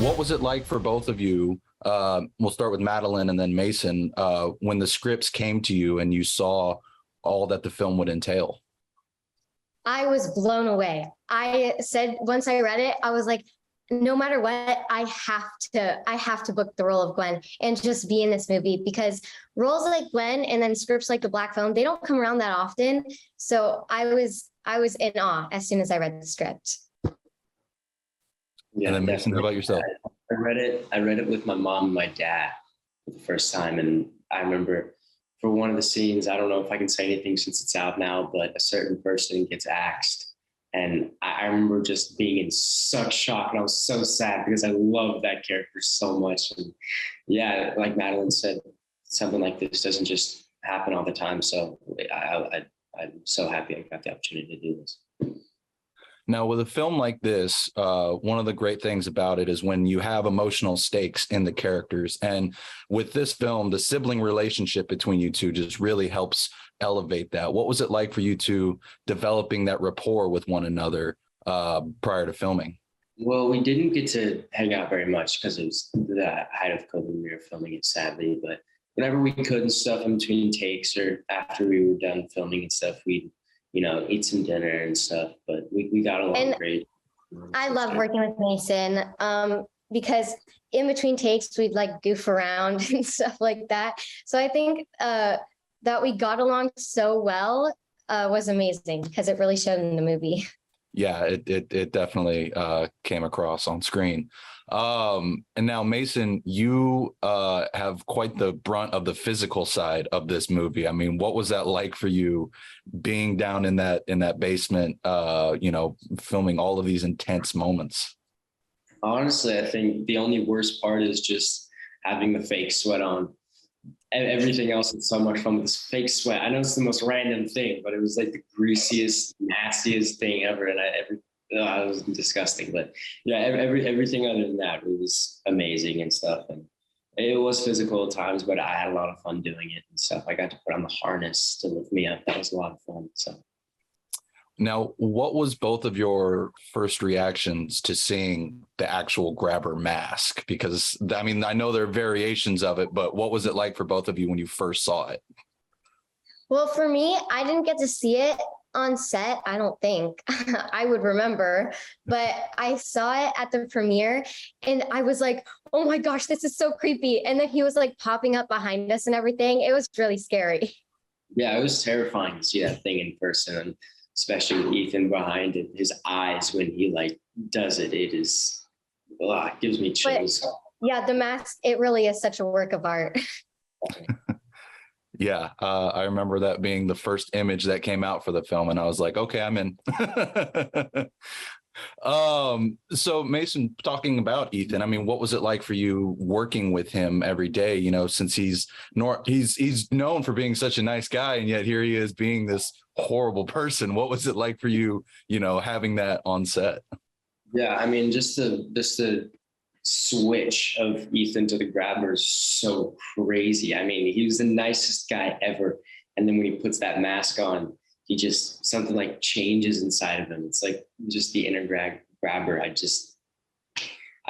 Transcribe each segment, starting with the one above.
What was it like for both of you? We'll start with Madeline and then Mason. When the scripts came to you and you saw all that the film would entail. I was blown away. I said once I read it, I was like, no matter what, I have to book the role of Gwen and just be in this movie, because roles like Gwen and then scripts like The Black Phone, they don't come around that often. So I was in awe as soon as I read the script. Yeah, and then Mason, how about yourself? I read it with my mom and my dad for the first time, and I remember for one of the scenes, I don't know if I can say anything since it's out now, but a certain person gets axed. And I remember just being in such shock, and I was so sad because I loved that character so much. And yeah, like Madeline said, something like this doesn't just happen all the time. So I'm so happy I got the opportunity to do this. Now, with a film like this, one of the great things about it is when you have emotional stakes in the characters. And with this film, the sibling relationship between you two just really helps elevate that. What was it like for you two developing that rapport with one another prior to filming? Well, we didn't get to hang out very much because it was the height of COVID. We were filming it, sadly. But whenever we could and stuff in between takes or after we were done filming and stuff, we'd eat some dinner and stuff, but we got along great. I love working with Mason because in between takes, we'd like goof around and stuff like that. So I think that we got along so well was amazing because it really showed in the movie. Yeah, it definitely came across on screen. And now, Mason, you have quite the brunt of the physical side of this movie. I mean, what was that like for you being down in that basement, filming all of these intense moments? Honestly, I think the only worst part is just having the fake sweat on. Everything else is so much fun with this fake sweat. I know it's the most random thing, but it was like the greasiest, nastiest thing ever. And it was disgusting. But yeah, everything other than that, it was amazing and stuff. And it was physical at times, but I had a lot of fun doing it and stuff. I got to put on the harness to lift me up. That was a lot of fun. So. Now, what was both of your first reactions to seeing the actual grabber mask? Because, I mean, I know there are variations of it, but what was it like for both of you when you first saw it? Well, for me, I didn't get to see it on set. I don't think I would remember, but I saw it at the premiere and I was like, oh my gosh, this is so creepy. And then he was like popping up behind us and everything. It was really scary. Yeah, it was terrifying to see that thing in person. And especially with Ethan behind it, his eyes when he like does it, it gives me chills. But, yeah, the mask, it really is such a work of art. Yeah, I remember that being the first image that came out for the film, and I was like, okay, I'm in. So Mason, talking about Ethan, I mean, what was it like for you working with him every day? Since he's known for being such a nice guy, and yet here he is being this horrible person. What was it like for you, having that on set? Yeah, I mean, just the switch of Ethan to the grabber is so crazy. I mean, he was the nicest guy ever, and then when he puts that mask on, he just, something like changes inside of him. It's like just the inner grabber. I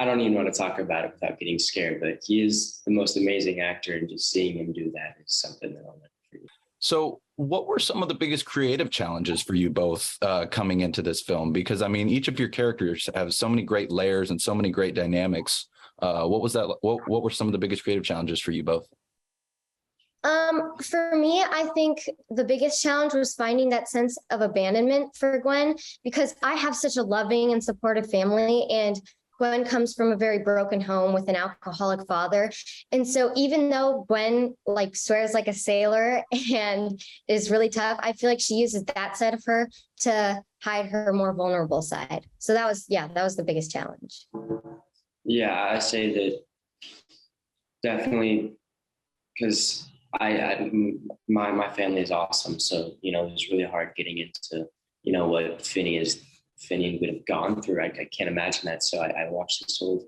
don't even want to talk about it without getting scared, but he is the most amazing actor, and just seeing him do that is something that I'll never forget. So what were some of the biggest creative challenges for you both coming into this film? Because, I mean, each of your characters have so many great layers and so many great dynamics. What were some of the biggest creative challenges for you both? For me, I think the biggest challenge was finding that sense of abandonment for Gwen, because I have such a loving and supportive family, and Gwen comes from a very broken home with an alcoholic father. And so even though Gwen like swears like a sailor and is really tough, I feel like she uses that side of her to hide her more vulnerable side. So that was the biggest challenge. Yeah, I say that definitely, because my family is awesome. So, it was really hard getting into, what Finney would have gone through. I can't imagine that. So I watched this old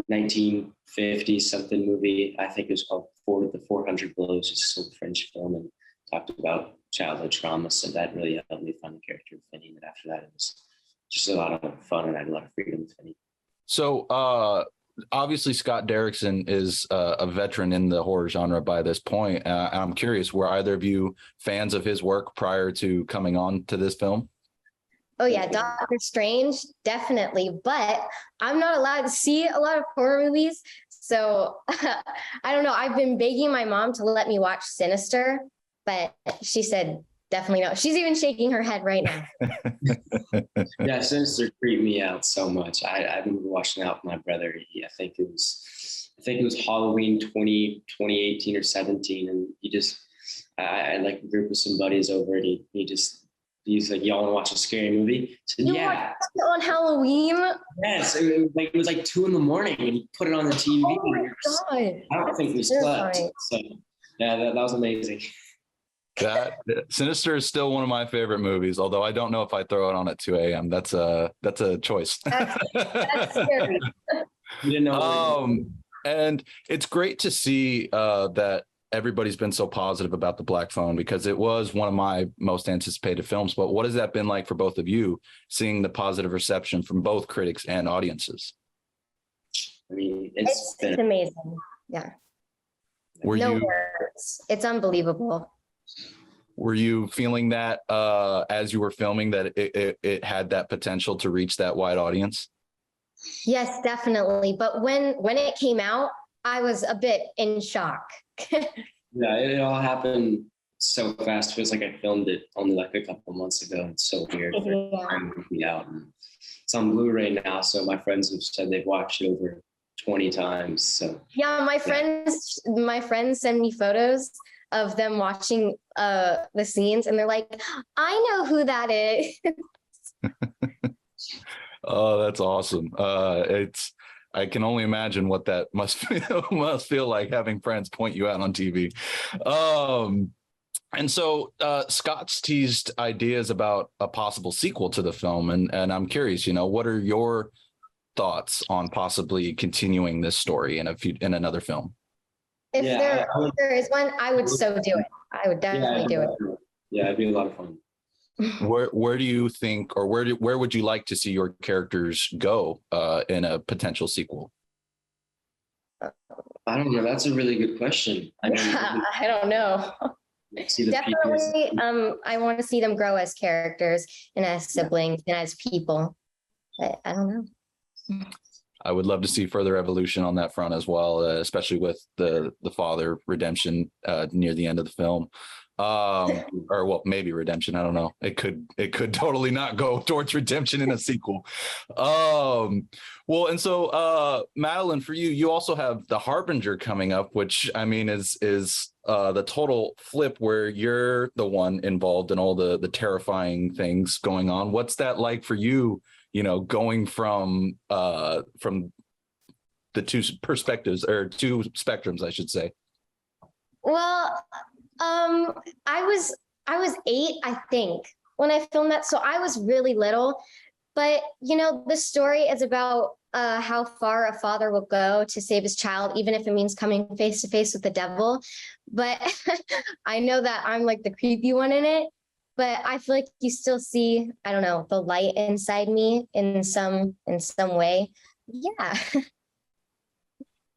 1950 something movie. I think it was called The 400 Blows. It's an old French film, and talked about childhood trauma. So that really helped me find the character of Finney. And after that, it was just a lot of fun, and I had a lot of freedom with Finney. So obviously Scott Derrickson is a veteran in the horror genre by this point. And I'm curious, were either of you fans of his work prior to coming on to this film? Oh yeah, Doctor Strange, definitely. But I'm not allowed to see a lot of horror movies. So I don't know. I've been begging my mom to let me watch Sinister, but she said definitely no. She's even shaking her head right now. Yeah, Sinister creeped me out so much. I remember watching out with my brother. I think it was Halloween 2018 or 17, and I had like a group of some buddies over, and he's like, y'all want to watch a scary movie? I said, yeah. On Halloween? Yes, it was like 2 a.m. and he put it on the TV. Oh my God. I don't think we slept. So yeah, that was amazing. That Sinister is still one of my favorite movies, although I don't know if I throw it on at 2 a.m. That's a choice. That's scary. You didn't know. And it's great to see that everybody's been so positive about the Black Phone, because it was one of my most anticipated films. But what has that been like for both of you, seeing the positive reception from both critics and audiences? I mean, it's amazing. Yeah. Words. It's unbelievable. Were you feeling that as you were filming, that it had that potential to reach that wide audience? Yes, definitely. But when it came out, I was a bit in shock. Yeah, it all happened so fast. It feels like I filmed it only like a couple months ago. It's so weird. Yeah. It's on Blu-ray now, so my friends have said they've watched it over 20 times. So yeah, my friends send me photos of them watching the scenes, and they're like, I know who that is. Oh, that's awesome. I can only imagine what that must feel like, having friends point you out on TV. And so Scott's teased ideas about a possible sequel to the film. And I'm curious, what are your thoughts on possibly continuing this story in another film? If there is one, I would so do it. I would definitely do it. Yeah, it'd be a lot of fun. Where do you think, or where would you like to see your characters go in a potential sequel? I don't know. That's a really good question. I don't know. Definitely, I want to see them grow as characters and as siblings and as people. But I don't know. I would love to see further evolution on that front as well, especially with the father redemption near the end of the film. Or well, maybe redemption. I don't know. It could totally not go towards redemption in a sequel. Well, and so Madeleine, for you also have The Harbinger coming up, which I mean is the total flip, where you're the one involved in all the terrifying things going on. What's that like for you? Going from the two perspectives, or two spectrums, I should say. Well, I was 8, I think, when I filmed that. So I was really little, but the story is about how far a father will go to save his child, even if it means coming face to face with the devil. But I know that I'm like the creepy one in it, but I feel like you still see, I don't know, the light inside me in some way. Yeah.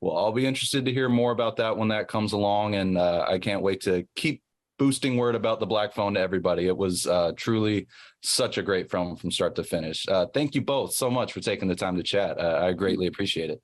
Well, I'll be interested to hear more about that when that comes along. And I can't wait to keep boosting word about the Black Phone to everybody. It was truly such a great film from start to finish. Thank you both so much for taking the time to chat. I greatly appreciate it.